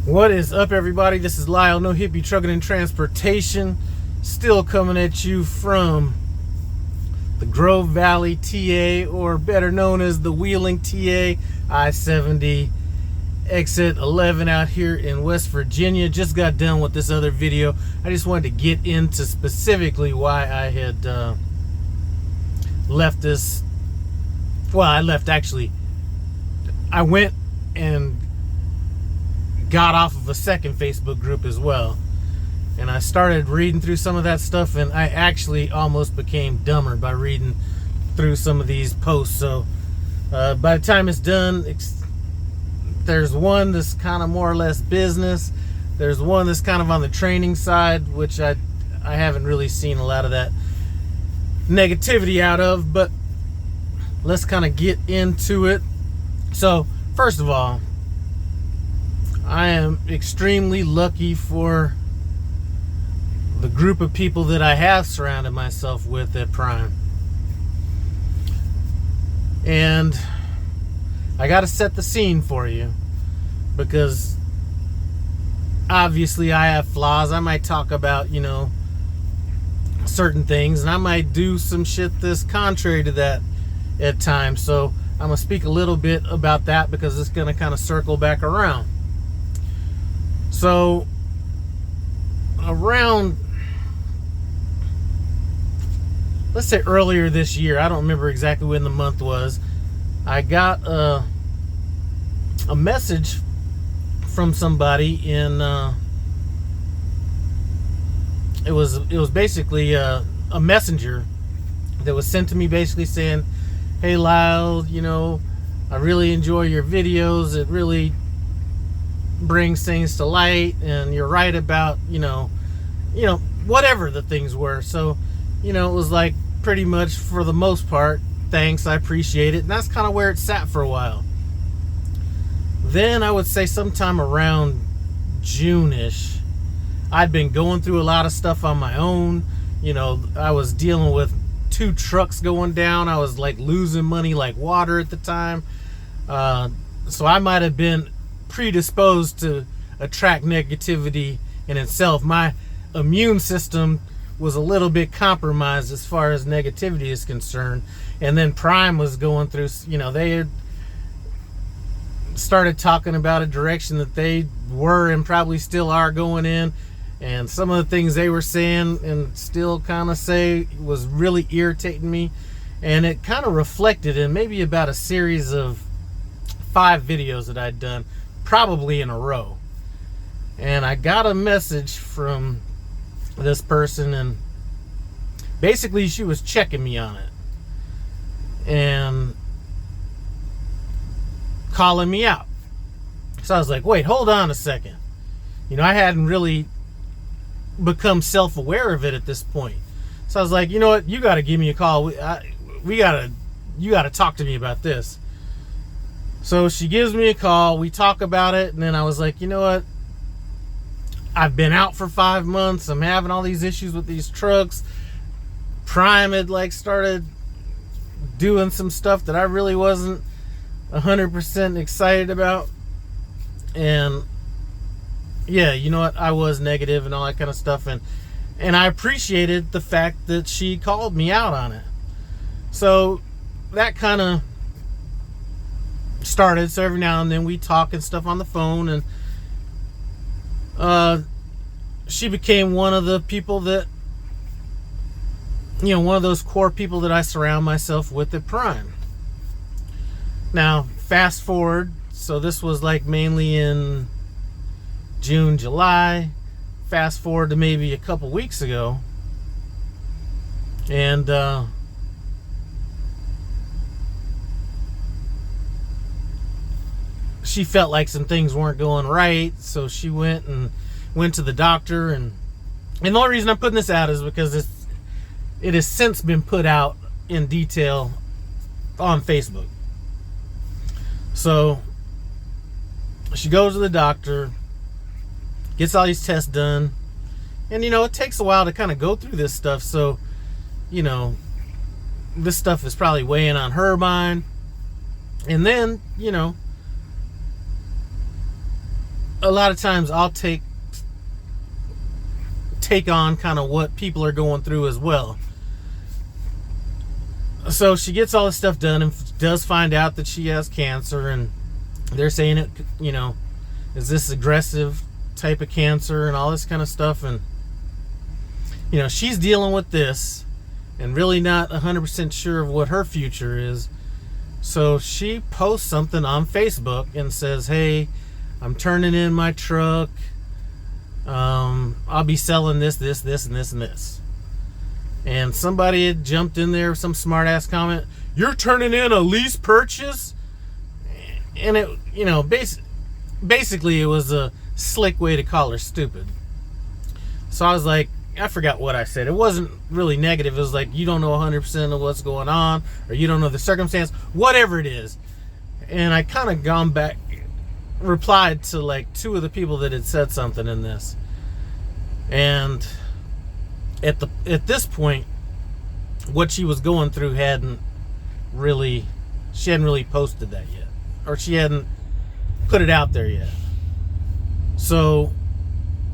What is up, everybody? This is Lyle, No Hippie Trucking and Transportation, still coming at you from the Grove Valley, TA, or better known as the Wheeling, TA, I-70 exit 11 out here in West Virginia. Just got done with this other video. I just wanted to get into specifically why I had left this. Well, I went and got off of a second Facebook group as well, and I started reading through some of that stuff, and I actually almost became dumber by reading through some of these posts. So by the time it's done, there's one that's kind of more or less business, there's one that's kind of on the training side, which I haven't really seen a lot of that negativity out of, but let's kind of get into it. So first of all, I am extremely lucky for the group of people that I have surrounded myself with at Prime. And I got to set the scene for you, because obviously I have flaws. I might talk about, certain things, and I might do some shit that's contrary to that at times. So I'm going to speak a little bit about that, because it's going to kind of circle back around. So around, let's say earlier this year, I don't remember exactly when the month was, I got a message from somebody in it was basically a messenger that was sent to me, basically saying, "Hey Lyle, I really enjoy your videos. It really brings things to light, and you're right about whatever the things were." So it was like, pretty much for the most part, thanks, I appreciate it. And that's kind of where it sat for a while. Then I would say sometime around June-ish, I'd been going through a lot of stuff on my own. I was dealing with 2 trucks going down. I was like losing money like water at the time. So I might have been predisposed to attract negativity in itself. My immune system was a little bit compromised as far as negativity is concerned. And then Prime was going through, they had started talking about a direction that they were and probably still are going in, and some of the things they were saying and still kind of say was really irritating me. And it kind of reflected in maybe about a series of 5 videos that I'd done, probably in a row. And I got a message from this person, and basically she was checking me on it and calling me out. So I was like, wait, hold on a second. I hadn't really become self-aware of it at this point. So I was like, you know what, you got to give me a call. You got to talk to me about this. So she gives me a call, we talk about it, and then I was like, you know what, I've been out for 5 months, I'm having all these issues with these trucks. Prime had started doing some stuff that I really wasn't 100% excited about. And yeah, you know what, I was negative and all that kind of stuff, and I appreciated the fact that she called me out on it. So that kind of started. So every now and then we talk and stuff on the phone, and she became one of the people that, one of those core people that I surround myself with at Prime. Now fast forward, so this was like mainly in June, July. Fast forward to maybe a couple weeks ago, and she felt like some things weren't going right, so she went to the doctor, and the only reason I'm putting this out is because it has since been put out in detail on Facebook. So she goes to the doctor, gets all these tests done, and it takes a while to kind of go through this stuff. So this stuff is probably weighing on her mind. And then a lot of times I'll take on kind of what people are going through as well. So she gets all this stuff done and does find out that she has cancer, and they're saying it, you know, is this aggressive type of cancer and all this kind of stuff. And, you know, she's dealing with this and really not 100% sure of what her future is. So she posts something on Facebook and says, hey, I'm turning in my truck. I'll be selling this, and this, and this. And somebody had jumped in there with some smart ass comment, you're turning in a lease purchase? And it, you know, basically it was a slick way to call her stupid. So I was like, I forgot what I said. It wasn't really negative. It was like, you don't know 100% of what's going on, or you don't know the circumstance, whatever it is. And I kind of gone back, replied to like 2 of the people that had said something in this. And at this point, what she was going through she hadn't really posted that yet, or she hadn't put it out there yet. So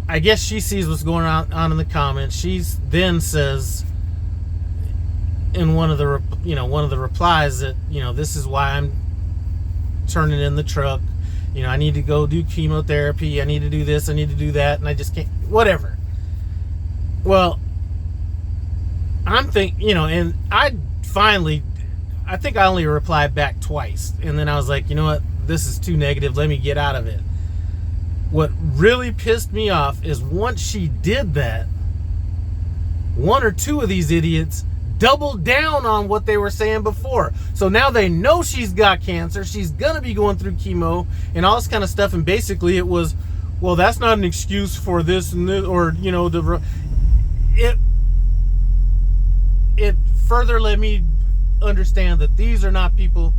I guess she sees what's going on in the comments. She then says in one of the replies that, you know, this is why I'm turning in the truck. You know, I need to go do chemotherapy. I need to do this. I need to do that. And I just can't, whatever. Well, I'm thinking, you know, and I think I only replied back twice. And then I was like, you know what? This is too negative. Let me get out of it. What really pissed me off is once she did that, 1 or 2 of these idiots doubled down on what they were saying before. So now they know she's got cancer. She's going to be going through chemo and all this kind of stuff. And basically it was, well, that's not an excuse for this and this, or, you know, it further let me understand that these are not people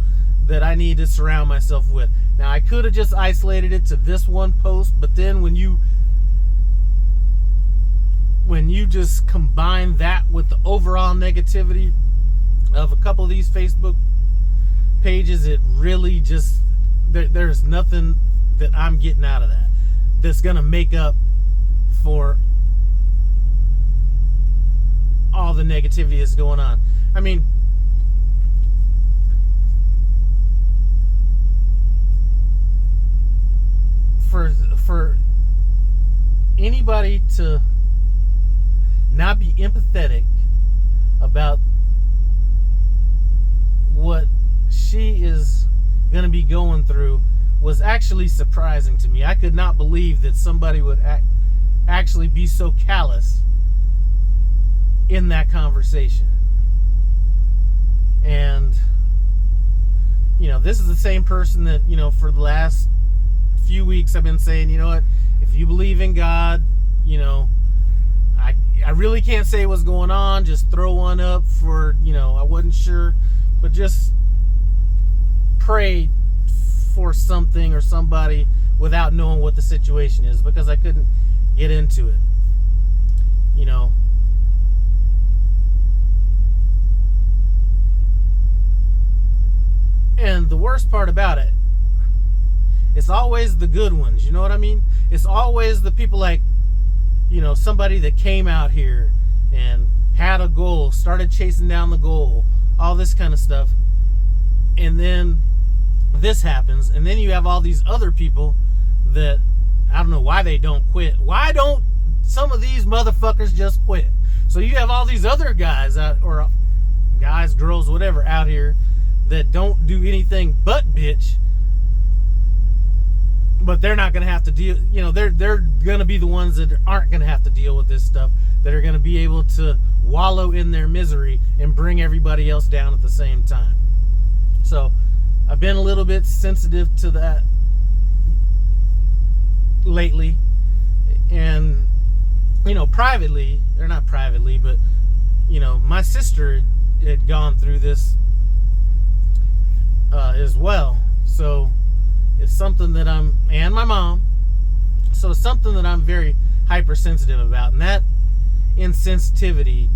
that I need to surround myself with. Now, I could have just isolated it to this one post, but then when you just combine that with the overall negativity of a couple of these Facebook pages, it really just, there's nothing that I'm getting out of that that's going to make up for all the negativity that's going on. I mean, for anybody to not be empathetic about what she is going to be going through was actually surprising to me. I could not believe that somebody would actually be so callous in that conversation. And, you know, this is the same person that, you know, for the last few weeks I've been saying, you know what, if you believe in God, you know, I really can't say what's going on, just throw one up for, you know, I wasn't sure, but just pray for something or somebody without knowing what the situation is, because I couldn't get into it, you know. And the worst part about it, it's always the good ones, you know what I mean? It's always the people like, you know, somebody that came out here and had a goal, started chasing down the goal, all this kind of stuff. And then this happens, and then you have all these other people that, I don't know why they don't quit. Why don't some of these motherfuckers just quit? So you have all these other guys out, or guys, girls, whatever, out here that don't do anything but bitch, but they're not going to have to deal, you know, they're going to be the ones that aren't going to have to deal with this stuff, that are going to be able to wallow in their misery and bring everybody else down at the same time. So I've been a little bit sensitive to that lately. And, you know, privately, or not privately, but, you know, my sister had gone through this as well. So it's something that and my mom, so it's something that I'm very hypersensitive about. And that insensitivity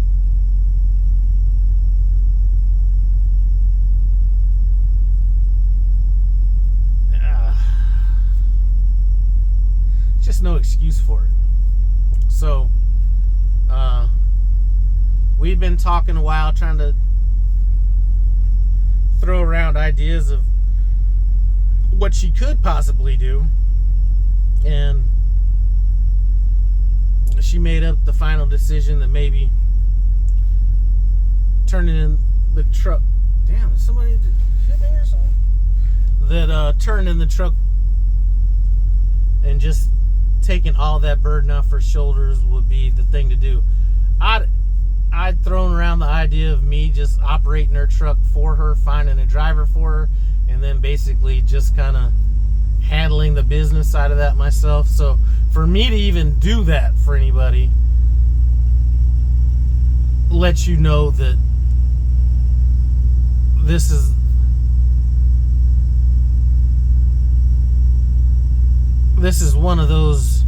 just no excuse for it. So we've been talking a while, trying to throw around ideas of what she could possibly do, and she made up the final decision that maybe turning in the truck. Damn, is somebody hit me or something? That turning in the truck and just taking all that burden off her shoulders would be the thing to do. I'd thrown around the idea of me just operating her truck for her, finding a driver for her, and then basically just kind of handling the business side of that myself. So for me to even do that for anybody lets you know that this is one of those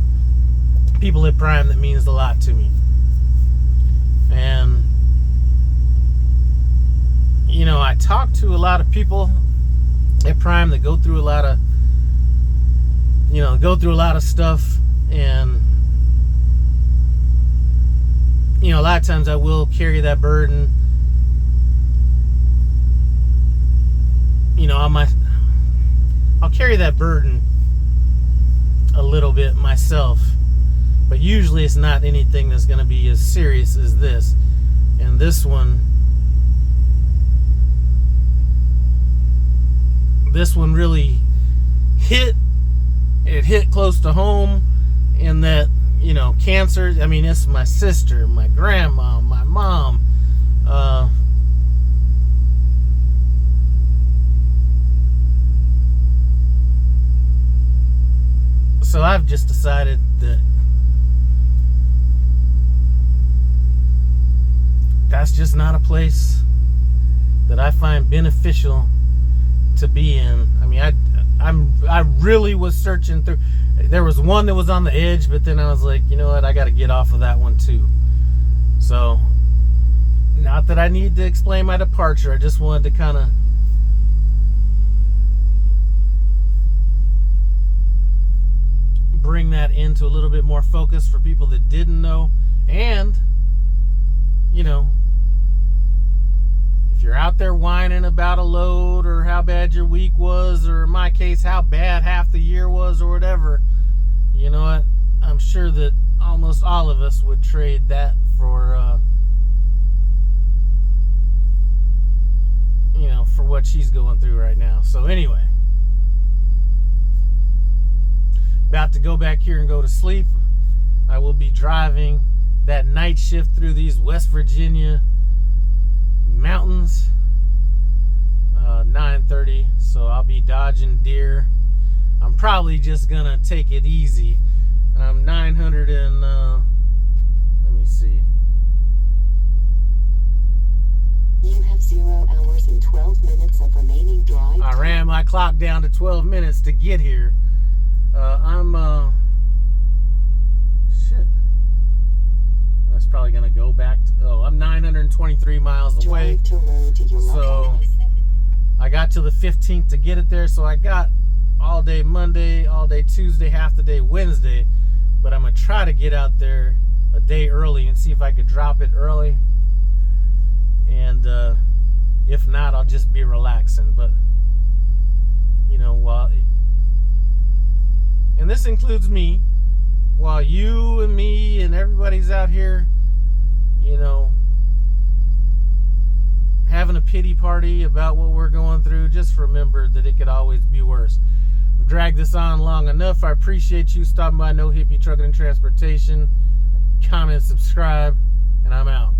people at Prime that means a lot to me. And you know, I talk to a lot of people at Prime that go through a lot of stuff, and you know, a lot of times I will carry that burden, you know, I'll carry that burden a little bit myself, but usually it's not anything that's going to be as serious as this. And this one really hit close to home, in that, you know, cancer, I mean, it's my sister, my grandma, my mom, so I've just decided that that's just not a place that I find beneficial to be in. I mean, I really was searching through. There was one that was on the edge, but then I was like, you know what, I got to get off of that one too. So, not that I need to explain my departure, I just wanted to kind of bring that into a little bit more focus for people that didn't know. And, you know, if you're out there whining about a load or how bad your week was, or in my case, how bad half the year was or whatever, you know what? I'm sure that almost all of us would trade that for, you know, for what she's going through right now. So anyway, about to go back here and go to sleep. I will be driving that night shift through these West Virginia mountains, 9:30, so I'll be dodging deer. I'm probably just gonna take it easy. I'm 900 and let me see. You have 0 hours and 12 minutes of remaining drive. I ran my clock down to 12 minutes to get here. Shit. That's probably gonna go back to, I'm 923 miles away. So I got to the 15th to get it there. So I got all day Monday, all day Tuesday, half the day Wednesday. But I'm gonna try to get out there a day early and see if I could drop it early. And if not, I'll just be relaxing. But you know, and this includes me, while you and me and everybody's out here, you know, having a pity party about what we're going through, just remember that it could always be worse. I've dragged this on long enough. I appreciate you stopping by No Hippie Trucking and Transportation. Comment, subscribe, and I'm out.